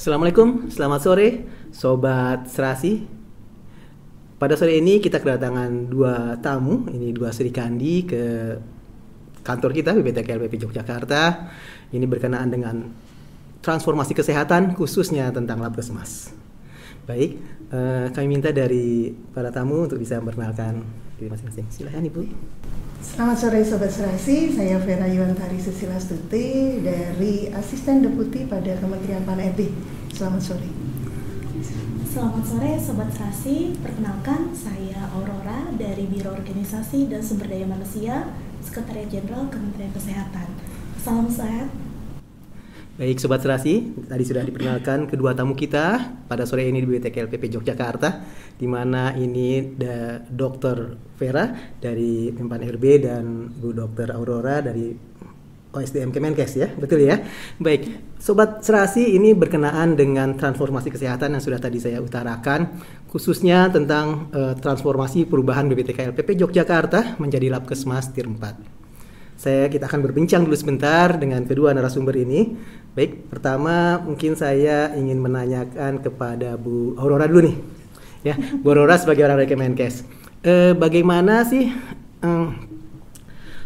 Assalamualaikum, selamat sore Sobat Serasi. Pada sore ini kita kedatangan dua tamu, ini dua Sri Kandi ke kantor kita BPTKLPP Yogyakarta. Ini berkenaan dengan transformasi kesehatan khususnya tentang Labkesmas. Baik, kami minta dari para tamu untuk bisa memperkenalkan diri masing-masing. Silakan Ibu. Selamat sore Sobat Serasi, saya Vera Yuantari Susilastuti dari Asisten Deputi pada Kementerian Pan-RB. Selamat sore. Selamat sore Sobat Serasi, perkenalkan saya Aurora dari Biro Organisasi dan Sumber Daya Manusia, Sekretariat Jenderal Kementerian Kesehatan. Salam sehat. Baik Sobat Serasi, tadi sudah diperkenalkan kedua tamu kita pada sore ini di BPTKLPP Yogyakarta, di mana ini Dr. Vera dari Pan-RB dan Bu Dr. Aurora dari OSDM Kemenkes ya, betul ya? Baik, Sobat Serasi, ini berkenaan dengan transformasi kesehatan yang sudah tadi saya utarakan, khususnya tentang transformasi perubahan BPTKLPP Yogyakarta menjadi Labkesmas Tier 4. Kita akan berbincang dulu sebentar dengan kedua narasumber ini. Baik, pertama mungkin saya ingin menanyakan kepada Bu Aurora dulu nih. Ya, Bu Aurora sebagai orang dari Kemenkes. Bagaimana sih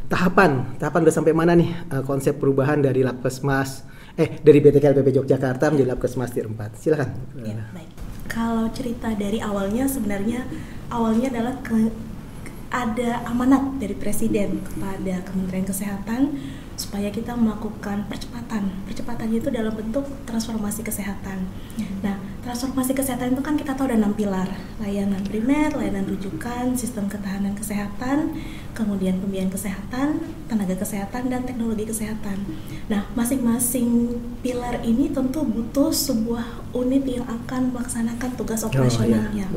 tahapan udah sampai mana nih konsep perubahan dari Labkesmas dari BPTKLPP Yogyakarta menjadi Labkesmas Tier 4? Silakan. Ya, baik. Kalau cerita dari awalnya sebenarnya adalah ada amanat dari Presiden kepada Kementerian Kesehatan supaya kita melakukan percepatannya itu dalam bentuk transformasi kesehatan. Nah, transformasi kesehatan itu kan kita tahu ada 6 pilar: layanan primer, layanan rujukan, sistem ketahanan kesehatan, kemudian pembiayaan kesehatan, tenaga kesehatan, dan teknologi kesehatan. Nah, masing-masing pilar ini tentu butuh sebuah unit yang akan melaksanakan tugas operasionalnya.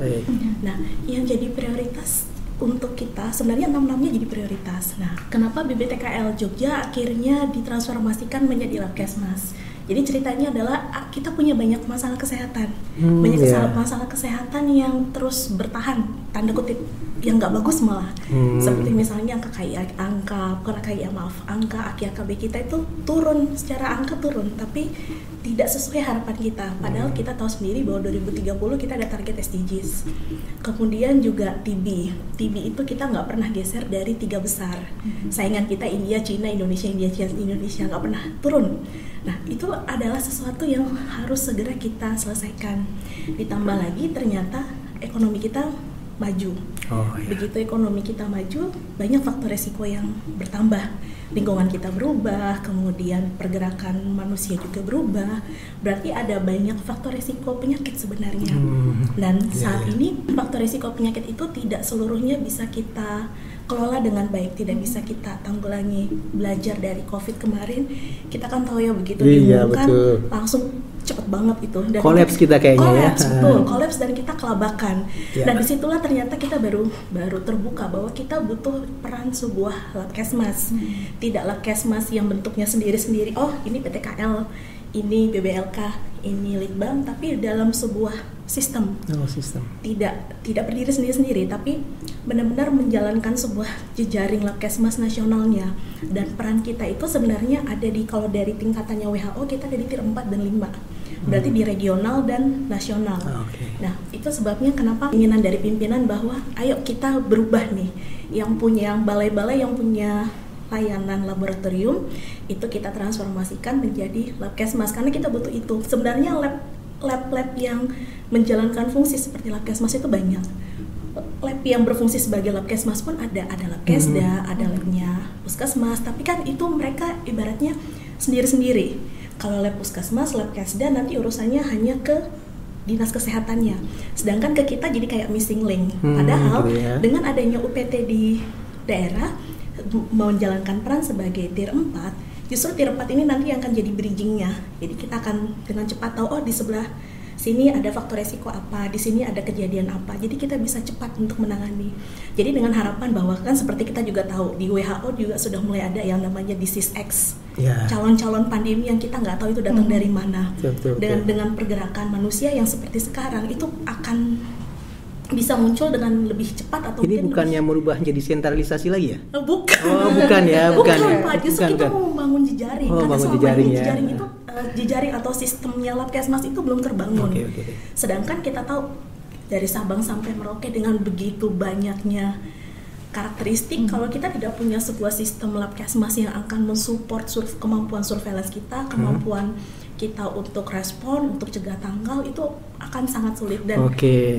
Nah, yang jadi prioritas untuk kita, sebenarnya 6-6-nya jadi prioritas. Nah, kenapa BPTKL Jogja akhirnya ditransformasikan menjadi Labkesmas? Jadi ceritanya adalah kita punya banyak masalah kesehatan, masalah kesehatan yang terus bertahan, tanda kutip, yang nggak bagus malah. Seperti misalnya angka AKI-AKB kita itu turun, secara angka turun, tapi tidak sesuai harapan kita. Padahal kita tahu sendiri bahwa 2030 kita ada target SDGs. Kemudian juga TB itu kita nggak pernah geser dari 3 besar. Saingan kita India, Cina, Indonesia nggak pernah turun. Nah, itu adalah sesuatu yang harus segera kita selesaikan. Ditambah lagi ternyata ekonomi kita maju. Begitu ekonomi kita maju, banyak faktor resiko yang bertambah. Lingkungan kita berubah, kemudian pergerakan manusia juga berubah. Berarti ada banyak faktor resiko penyakit sebenarnya. Dan saat ini faktor resiko penyakit itu tidak seluruhnya bisa kita kelola dengan baik, tidak bisa kita tanggulangi. Belajar dari COVID kemarin, kita kan tahu ya begitu diumumkan langsung cepet banget itu. Kolaps kita kayaknya kolaps dan kita kelabakan. Dan disitulah ternyata kita baru terbuka bahwa kita butuh peran sebuah Labkesmas. Tidak Labkesmas yang bentuknya sendiri-sendiri. Oh, ini PTKL, ini BBLK, ini Litbang, tapi dalam sebuah sistem. Tidak berdiri sendiri-sendiri, tapi benar-benar menjalankan sebuah jejaring Labkesmas nasionalnya. Dan peran kita itu sebenarnya ada kalau dari tingkatannya WHO kita ada di Tier 4 dan 5. Berarti di regional dan nasional. Nah, itu sebabnya kenapa keinginan dari pimpinan bahwa ayo kita berubah nih. Yang balai-balai yang punya layanan laboratorium itu kita transformasikan menjadi Labkesmas karena kita butuh itu. Sebenarnya lab yang menjalankan fungsi seperti Labkesmas itu banyak. Lab yang berfungsi sebagai Labkesmas pun ada Labkesda, ada labnya Puskesmas, tapi kan itu mereka ibaratnya sendiri-sendiri. Kalau lab Puskesmas, Labkesda nanti urusannya hanya ke dinas kesehatannya. Sedangkan ke kita jadi kayak missing link. Padahal dengan adanya UPT di daerah menjalankan peran sebagai Tier 4, justru Tier 4 ini nanti yang akan jadi bridgingnya. Jadi kita akan dengan cepat tahu, oh di sebelah sini ada faktor resiko apa, di sini ada kejadian apa. Jadi kita bisa cepat untuk menangani. Jadi dengan harapan bahwa kan seperti kita juga tahu di WHO juga sudah mulai ada yang namanya disease X. Calon-calon pandemi yang kita nggak tahu itu datang dari mana. Dengan pergerakan manusia yang seperti sekarang itu akan bisa muncul dengan lebih cepat atau ini bukannya merubah jadi sentralisasi lagi ya? Bukan. Oh, bukan ya. Bukan Pak, justru kita mau membangun jejaring. Karena selama ini jejaring itu jejaring atau sistemnya Labkesmas itu belum terbangun. Sedangkan kita tahu dari Sabang sampai Merauke dengan begitu banyaknya karakteristik, kalau kita tidak punya sebuah sistem Labkesmas yang akan mensupport kemampuan surveillance kita, kemampuan kita untuk respon, untuk cegah tanggal, itu akan sangat sulit. Dan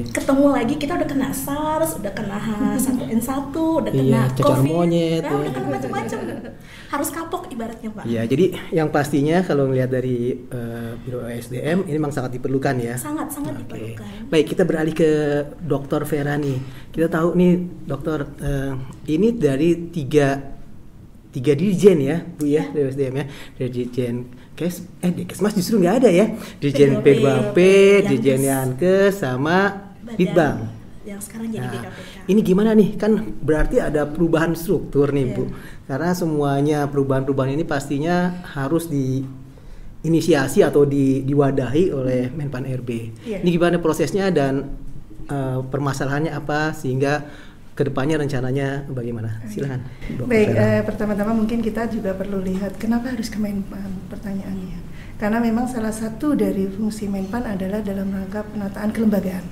ketemu lagi kita udah kena SARS, udah kena H1N1, udah kena COVID, monyet, udah kena macam-macam. Harus kapok ibaratnya, Pak. Iya, jadi yang pastinya kalau melihat dari Biro SDM ini memang sangat diperlukan ya. Sangat diperlukan. Baik, kita beralih ke Dr. Vera nih. Kita tahu nih, Dokter, ini dari tiga dirjen ya, Bu ya, dari SDM ya. Dari Dirjen Kesmas justru nggak ada ya. Dirjen P2P, Dirjen Yankes, sama Litbang. Yang sekarang jadi BKPK. Ini gimana nih? Kan berarti ada perubahan struktur nih, Bu. Karena semuanya perubahan-perubahan ini pastinya harus diinisiasi atau diwadahi oleh Menpan RB. Ini gimana prosesnya dan permasalahannya apa sehingga kedepannya rencananya bagaimana? Silakan. Baik, pertama-tama mungkin kita juga perlu lihat kenapa harus ke Menpan, pertanyaannya. Karena memang salah satu dari fungsi Menpan adalah dalam rangka penataan kelembagaan.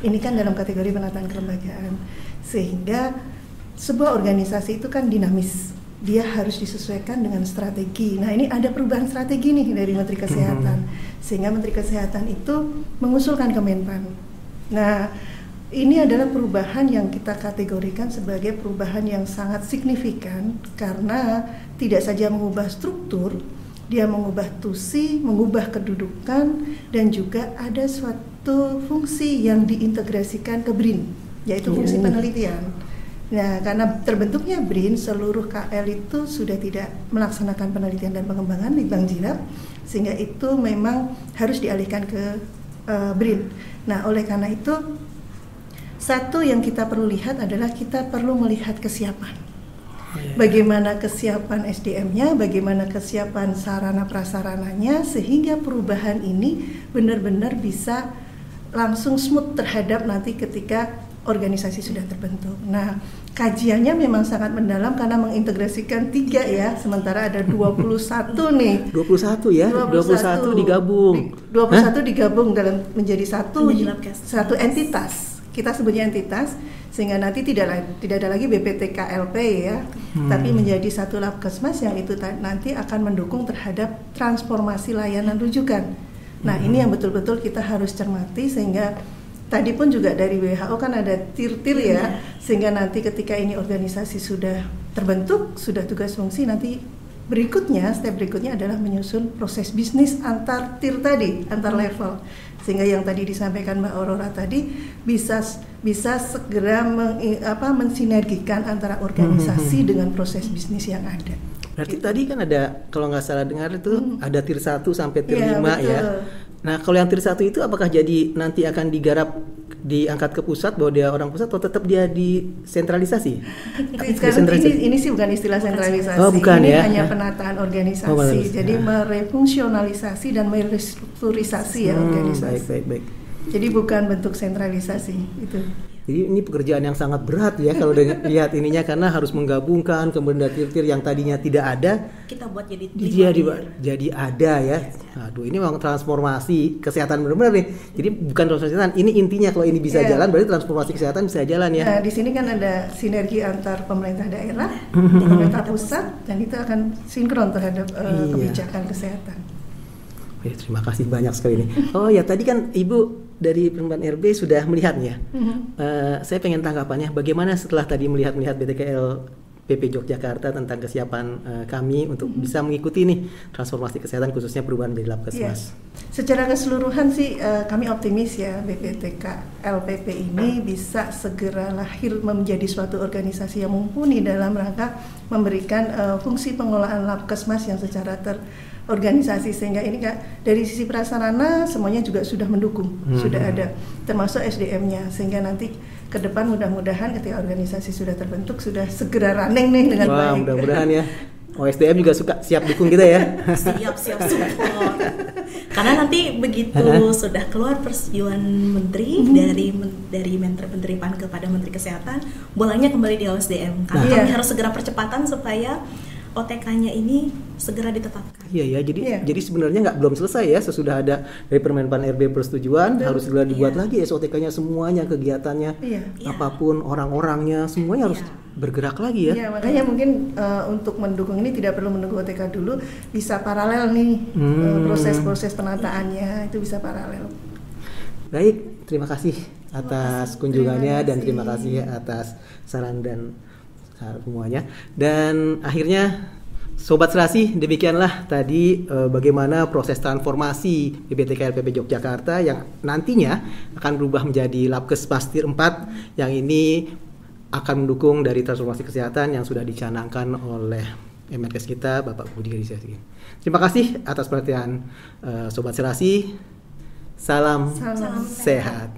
Ini kan dalam kategori penataan kelembagaan, sehingga sebuah organisasi itu kan dinamis, dia harus disesuaikan dengan strategi. Nah, ini ada perubahan strategi nih dari Menteri Kesehatan, sehingga Menteri Kesehatan itu mengusulkan ke Menpan. Nah, ini adalah perubahan yang kita kategorikan sebagai perubahan yang sangat signifikan karena tidak saja mengubah struktur, dia mengubah tusi, mengubah kedudukan, dan juga ada suatu fungsi yang diintegrasikan ke BRIN, yaitu fungsi penelitian. Nah, karena terbentuknya BRIN, seluruh KL itu sudah tidak melaksanakan penelitian dan pengembangan di Bank Jirap, sehingga itu memang harus dialihkan ke BRIN. Nah, oleh karena itu, satu yang kita perlu lihat adalah kita perlu melihat kesiapan. Bagaimana kesiapan SDM-nya, bagaimana kesiapan sarana prasarananya, sehingga perubahan ini benar-benar bisa langsung smooth terhadap nanti ketika organisasi sudah terbentuk. Nah, kajiannya memang sangat mendalam karena mengintegrasikan 3 ya, sementara ada 21 nih. 21 ya? 21 digabung. 21 digabung dalam menjadi satu entitas. Kita sebutnya entitas, sehingga nanti tidak ada lagi BPTKLP ya, tapi menjadi satu Labkesmas yang itu nanti akan mendukung terhadap transformasi layanan rujukan. Nah, ini yang betul-betul kita harus cermati, sehingga tadi pun juga dari WHO kan ada tir-tir ya, sehingga nanti ketika ini organisasi sudah terbentuk, sudah tugas fungsi, nanti berikutnya, step berikutnya adalah menyusun proses bisnis antar tir tadi, antar level. Sehingga yang tadi disampaikan Mbak Aurora tadi bisa segera mensinergikan antara organisasi dengan proses bisnis yang ada. Berarti tadi kan ada, kalau nggak salah dengar itu ada tir 1 sampai tir 5 ya. Nah, kalau yang tir 1 itu apakah jadi nanti akan diangkat ke pusat bahwa dia orang pusat, atau tetap dia disentralisasi? Sekarang ini sih bukan istilah sentralisasi. Bukan, ini ya? hanya penataan organisasi. Jadi merefungsionalisasi dan merestrukturisasi ya organisasi. Baik. Jadi bukan bentuk sentralisasi itu. Jadi ini pekerjaan yang sangat berat ya kalau lihat ininya, karena harus menggabungkan kemudian tir-tir yang tadinya tidak ada kita buat jadi ada ya. Aduh, ini memang transformasi kesehatan benar-benar nih. Jadi bukan transformasi kesehatan, ini intinya kalau ini bisa jalan berarti transformasi kesehatan bisa jalan ya. Nah, di sini kan ada sinergi antar pemerintah daerah, pemerintah pusat, dan itu akan sinkron terhadap kebijakan kesehatan. Terima kasih banyak sekali nih. Oh ya, tadi kan Ibu dari Menpan RB sudah melihatnya. Saya pengen tanggapannya bagaimana setelah tadi melihat BTKL PP Yogyakarta tentang kesiapan kami untuk bisa mengikuti nih transformasi kesehatan khususnya perubahan dari Labkesmas. Secara keseluruhan sih kami optimis ya, BPTKLPP ini bisa segera lahir menjadi suatu organisasi yang mumpuni dalam rangka memberikan fungsi pengelolaan Labkesmas yang secara organisasi, sehingga ini dari sisi prasarana semuanya juga sudah mendukung, sudah ada, termasuk SDM-nya, sehingga nanti ke depan mudah-mudahan ketika organisasi sudah terbentuk sudah segera running nih dengan baik. Mudah-mudahan ya. SDM juga siap dukung kita ya. Siap support. Karena nanti begitu sudah keluar persetujuan menteri dari Menteri PAN kepada Menteri Kesehatan, bolanya kembali di OSDM. Karena kami harus segera percepatan supaya OTK-nya ini segera ditetapkan. Iya ya, jadi sebenarnya belum selesai ya, sesudah ada dari Permenpan RB persetujuan harus segera dibuat lagi SOTK-nya semuanya, kegiatannya, apapun orang-orangnya semuanya harus bergerak lagi ya. Iya, makanya mungkin untuk mendukung ini tidak perlu menunggu OTK dulu, bisa paralel nih proses-proses penataannya itu bisa paralel. Baik, terima kasih atas kunjungannya dan terima kasih atas saran dan semuanya. Dan akhirnya Sobat Serasi, demikianlah tadi bagaimana proses transformasi BPTK LPP Yogyakarta yang nantinya akan berubah menjadi Labkesmas Tier 4 yang ini akan mendukung dari transformasi kesehatan yang sudah dicanangkan oleh Menkes kita, Bapak Budi Gunadi Sadikin. Terima kasih atas perhatian Sobat Serasi. Salam sehat.